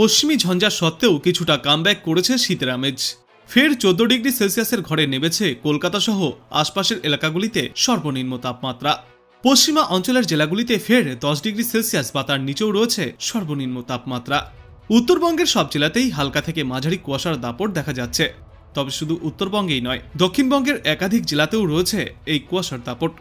পশ্চিমী ঝঞ্ঝা সত্ত্বেও কিছুটা কামব্যাক করেছে শীতের আমেজ। ফের 14 ডিগ্রি সেলসিয়াসের ঘরে নেমেছে কলকাতা সহ আশপাশের এলাকাগুলিতে সর্বনিম্ন তাপমাত্রা। পশ্চিমা অঞ্চলের জেলাগুলিতে ফের 10 ডিগ্রি সেলসিয়াস বা তার নিচেও রয়েছে সর্বনিম্ন তাপমাত্রা। উত্তরবঙ্গের সব জেলাতেই হালকা থেকে মাঝারি কুয়াশার দাপট দেখা যাচ্ছে। তবে শুধু উত্তরবঙ্গেই নয়, দক্ষিণবঙ্গের একাধিক জেলাতেও রয়েছে এই কুয়াশার দাপট।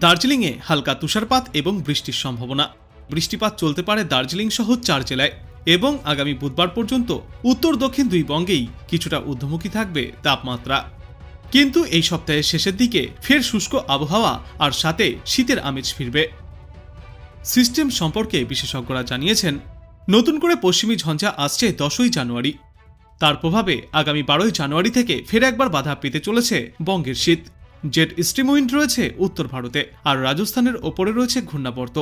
দার্জিলিংয়ে হালকা তুষারপাত এবং বৃষ্টির সম্ভাবনা। বৃষ্টিপাত চলতে পারে দার্জিলিং সহ 4 জেলায় এবং আগামী বুধবার পর্যন্ত উত্তর দক্ষিণ দুই বঙ্গেই কিছুটা ঊর্ধ্বমুখী থাকবে তাপমাত্রা। কিন্তু এই সপ্তাহের শেষের দিকে ফের শুষ্ক আবহাওয়া আর সাথে শীতের আমেজ ফিরবে। সিস্টেম সম্পর্কে বিশেষজ্ঞরা জানিয়েছেন, নতুন করে পশ্চিমী ঝঞ্ঝা আসছে 10ই জানুয়ারি। তার প্রভাবে আগামী 12ই জানুয়ারি থেকে ফের একবার বাধা পেতে চলেছে বঙ্গের শীত। জেট স্ট্রিম উইন্ড রয়েছে উত্তর ভারতে, আর রাজস্থানের ওপরে রয়েছে ঘূর্ণাবর্ত।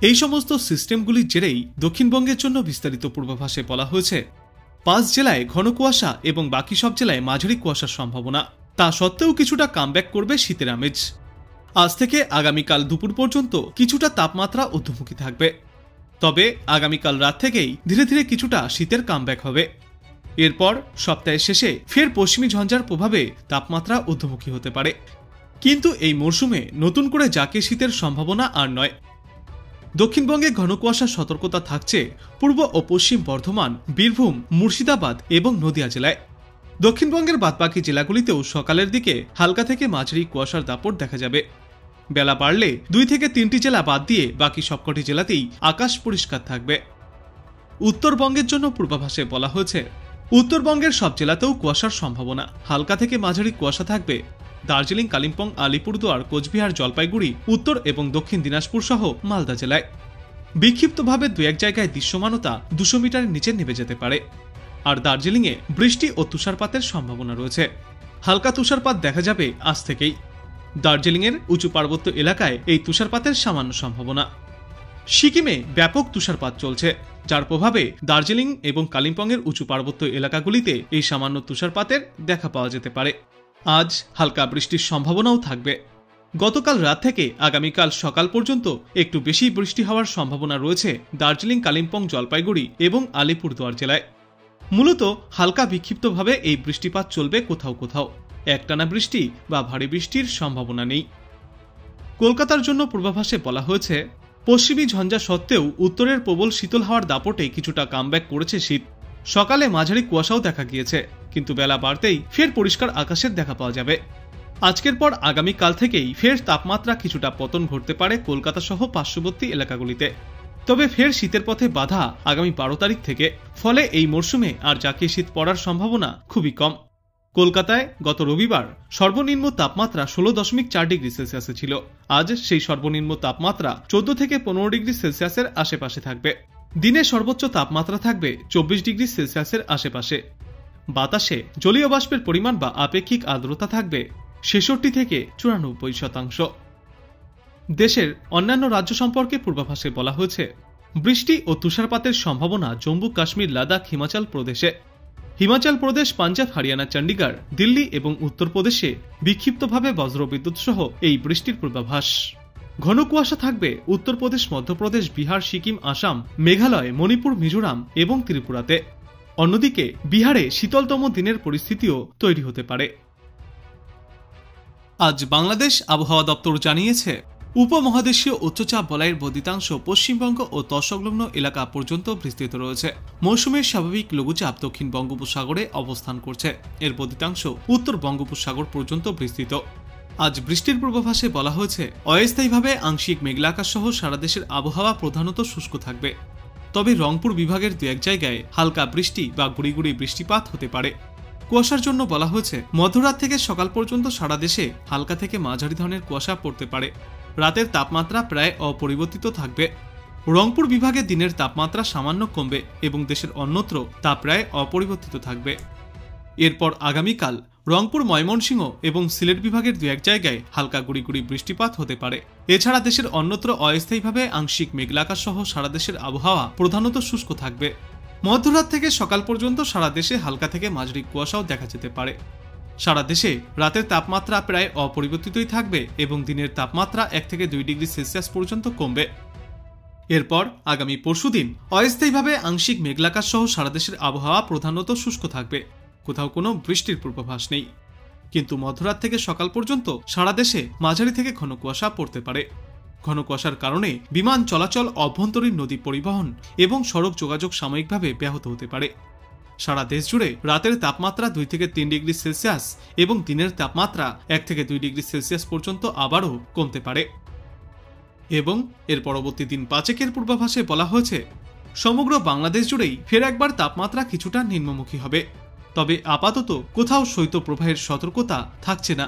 এই সমস্ত সিস্টেমগুলির জেরেই দক্ষিণবঙ্গের জন্য বিস্তারিত পূর্বাভাসে বলা হয়েছে 5 জেলায় ঘন কুয়াশা এবং বাকি সব জেলায় মাঝারি কুয়াশার সম্ভাবনা। তা সত্ত্বেও কিছুটা কামব্যাক করবে শীতের আমেজ। আজ থেকে আগামীকাল দুপুর পর্যন্ত কিছুটা তাপমাত্রা ঊর্ধ্বমুখী থাকবে। তবে আগামীকাল রাত থেকেই ধীরে ধীরে কিছুটা শীতের কামব্যাক হবে। এরপর সপ্তাহের শেষে ফের পশ্চিমী ঝঞ্ঝার প্রভাবে তাপমাত্রা ঊর্ধ্বমুখী হতে পারে। কিন্তু এই মরশুমে নতুন করে জাঁকে শীতের সম্ভাবনা আর নয়। দক্ষিণবঙ্গে ঘন কুয়াশার সতর্কতা থাকছে পূর্ব ও পশ্চিম বর্ধমান, বীরভূম, মুর্শিদাবাদ এবং নদিয়া জেলায়। দক্ষিণবঙ্গের বাদবাকি জেলাগুলিতেও সকালের দিকে হালকা থেকে মাঝারি কুয়াশার দাপট দেখা যাবে। বেলা বাড়লে 2 থেকে 3টি জেলা বাদ দিয়ে বাকি সবকটি জেলাতেই আকাশ পরিষ্কার থাকবে। উত্তরবঙ্গের জন্য পূর্বাভাসে বলা হয়েছে, উত্তরবঙ্গের সব জেলাতেও কুয়াশার সম্ভাবনা। হালকা থেকে মাঝারি কুয়াশা থাকবে দার্জিলিং, কালিম্পং, আলিপুরদুয়ার, কোচবিহার, জলপাইগুড়ি, উত্তর এবং দক্ষিণ দিনাজপুর সহ মালদা জেলায়। বিক্ষিপ্তভাবে 2-1 জায়গায় দৃশ্যমানতা 200 মিটারের নিচে নেমে যেতে পারে। আর দার্জিলিংয়ে বৃষ্টি ও তুষারপাতের সম্ভাবনা রয়েছে। হালকা তুষারপাত দেখা যাবে আজ থেকেই। দার্জিলিংয়ের উঁচু পার্বত্য এলাকায় এই তুষারপাতের সামান্য সম্ভাবনা। সিকিমে ব্যাপক তুষারপাত চলছে, যার প্রভাবে দার্জিলিং এবং কালিম্পংয়ের উঁচু পার্বত্য এলাকাগুলিতে এই সামান্য তুষারপাতের দেখা পাওয়া যেতে পারে। আজ হালকা বৃষ্টির সম্ভাবনাও থাকবে। গতকাল রাত থেকে আগামীকাল সকাল পর্যন্ত একটু বেশি বৃষ্টি হওয়ার সম্ভাবনা রয়েছে দার্জিলিং, কালিম্পং, জলপাইগুড়ি এবং আলিপুরদুয়ার জেলায়। মূলত হালকা বিক্ষিপ্তভাবে এই বৃষ্টিপাত চলবে কোথাও কোথাও। একটানা বৃষ্টি বা ভারী বৃষ্টির সম্ভাবনা নেই। কলকাতার জন্য পূর্বাভাসে বলা হয়েছে, পশ্চিমী ঝঞ্ঝা সত্ত্বেও উত্তরের প্রবল শীতল হাওয়ার দাপটে কিছুটা কামব্যাক করেছে শীত। সকালে মাঝারি কুয়াশাও দেখা গিয়েছে, কিন্তু বেলা বাড়তেই ফের পরিষ্কার আকাশের দেখা পাওয়া যাবে। আজকের পর আগামীকাল থেকেই ফের তাপমাত্রা কিছুটা পতন ঘটতে পারে কলকাতা সহ পার্শ্ববর্তী এলাকাগুলিতে। তবে ফের শীতের পথে বাধা আগামী 12 তারিখ থেকে। ফলে এই মরশুমে আর জাঁকিয়ে শীত পড়ার সম্ভাবনা খুবই কম। কলকাতায় গত রবিবার সর্বনিম্ন তাপমাত্রা 16.4 ডিগ্রি সেলসিয়াসে ছিল। আজ সেই সর্বনিম্ন তাপমাত্রা 14 থেকে 15 ডিগ্রি সেলসিয়াসের আশেপাশে থাকবে। দিনে সর্বোচ্চ তাপমাত্রা থাকবে 24 ডিগ্রি সেলসিয়াসের আশেপাশে। বাতাসে জলীয় বাষ্পের পরিমাণ বা আপেক্ষিক আর্দ্রতা থাকবে 66 থেকে 94%। দেশের অন্যান্য রাজ্য সম্পর্কে পূর্বাভাসে বলা হয়েছে, বৃষ্টি ও তুষারপাতের সম্ভাবনা জম্মু কাশ্মীর, লাদাখ, হিমাচল প্রদেশে। হিমাচল প্রদেশ, পাঞ্জাব, হরিয়ানা, চণ্ডীগড়, দিল্লি এবং উত্তরপ্রদেশে বিক্ষিপ্তভাবে বজ্রবিদ্যুৎ সহ এই বৃষ্টির পূর্বাভাস। ঘন কুয়াশা থাকবে উত্তরপ্রদেশ, মধ্যপ্রদেশ, বিহার, সিকিম, আসাম, মেঘালয়, মণিপুর, মিজোরাম এবং ত্রিপুরাতে। অন্যদিকে বিহারে শীতলতম দিনের পরিস্থিতিও তৈরি হতে পারে। আজ বাংলাদেশ আবহাওয়া দপ্তর জানিয়েছে, উপমহাদেশীয় উচ্চচাপ বলয়ের বর্ধিতাংশ পশ্চিমবঙ্গ ও তৎসংলগ্ন এলাকা পর্যন্ত বিস্তৃত রয়েছে। মৌসুমের স্বাভাবিক লঘুচাপ দক্ষিণ বঙ্গোপসাগরে অবস্থান করছে। এর বর্ধিতাংশ উত্তর বঙ্গোপসাগর পর্যন্ত বিস্তৃত। আজ বৃষ্টির পূর্বাভাসে বলা হয়েছে, অস্থায়ীভাবে আংশিক মেঘলা আকাশ সহ সারা দেশের আবহাওয়া প্রধানত শুষ্ক থাকবে। তবে রংপুর বিভাগের 2-1 জায়গায় হালকা বৃষ্টি বা গুড়ি গুড়ি বৃষ্টিপাত হতে পারে। কুয়াশার জন্য বলা হয়েছে, মধ্যরাত থেকে সকাল পর্যন্ত সারা দেশে হালকা থেকে মাঝারি ধরনের কুয়াশা পড়তে পারে। রাতের তাপমাত্রা প্রায় অপরিবর্তিত থাকবে। রংপুর বিভাগে দিনের তাপমাত্রা সামান্য কমবে এবং দেশের অন্যত্র তা প্রায় অপরিবর্তিত থাকবে। এরপর আগামীকাল রংপুর, ময়মনসিংহ এবং সিলেট বিভাগের 2-1 জায়গায় হালকা গুড়ি গুড়ি বৃষ্টিপাত হতে পারে। এছাড়া দেশের অন্যত্র অস্থায়ীভাবে আংশিক মেঘলা আকাশ সহ সারা দেশের আবহাওয়া প্রধানত শুষ্ক থাকবে। মধ্যরাত থেকে সকাল পর্যন্ত সারা দেশে হালকা থেকে মাঝারি কুয়াশাও দেখা যেতে পারে। সারা দেশে রাতের তাপমাত্রা প্রায় অপরিবর্তিতই থাকবে এবং দিনের তাপমাত্রা 1 থেকে 2 ডিগ্রি সেলসিয়াস পর্যন্ত কমবে। এরপর আগামী পরশুদিন অস্থায়ীভাবে আংশিক মেঘলাকাশ সহ সারা দেশের আবহাওয়া প্রধানত শুষ্ক থাকবে, কোথাও কোনো বৃষ্টির পূর্বাভাস নেই। কিন্তু মধ্যরাত থেকে সকাল পর্যন্ত সারা দেশে মাঝারি থেকে ঘন কুয়াশা পড়তে পারে। ঘন কুয়াশার কারণে বিমান চলাচল, অভ্যন্তরীণ নদী পরিবহন এবং সড়ক যোগাযোগ সাময়িকভাবে ব্যাহত হতে পারে। সারা দেশ জুড়ে রাতের তাপমাত্রা 2 থেকে 3 ডিগ্রি সেলসিয়াস এবং দিনের তাপমাত্রা 1 থেকে 2 ডিগ্রি সেলসিয়াস পর্যন্ত আবারও কমতে পারে। এবং এর পরবর্তী দিন 5 পূর্বাভাসে বলা হয়েছে সমগ্র বাংলাদেশ জুড়েই ফের একবার তাপমাত্রা কিছুটা নিম্নমুখী হবে, তবে আপাতত কোথাও শৈত্যপ্রবাহের সতর্কতা থাকছে না।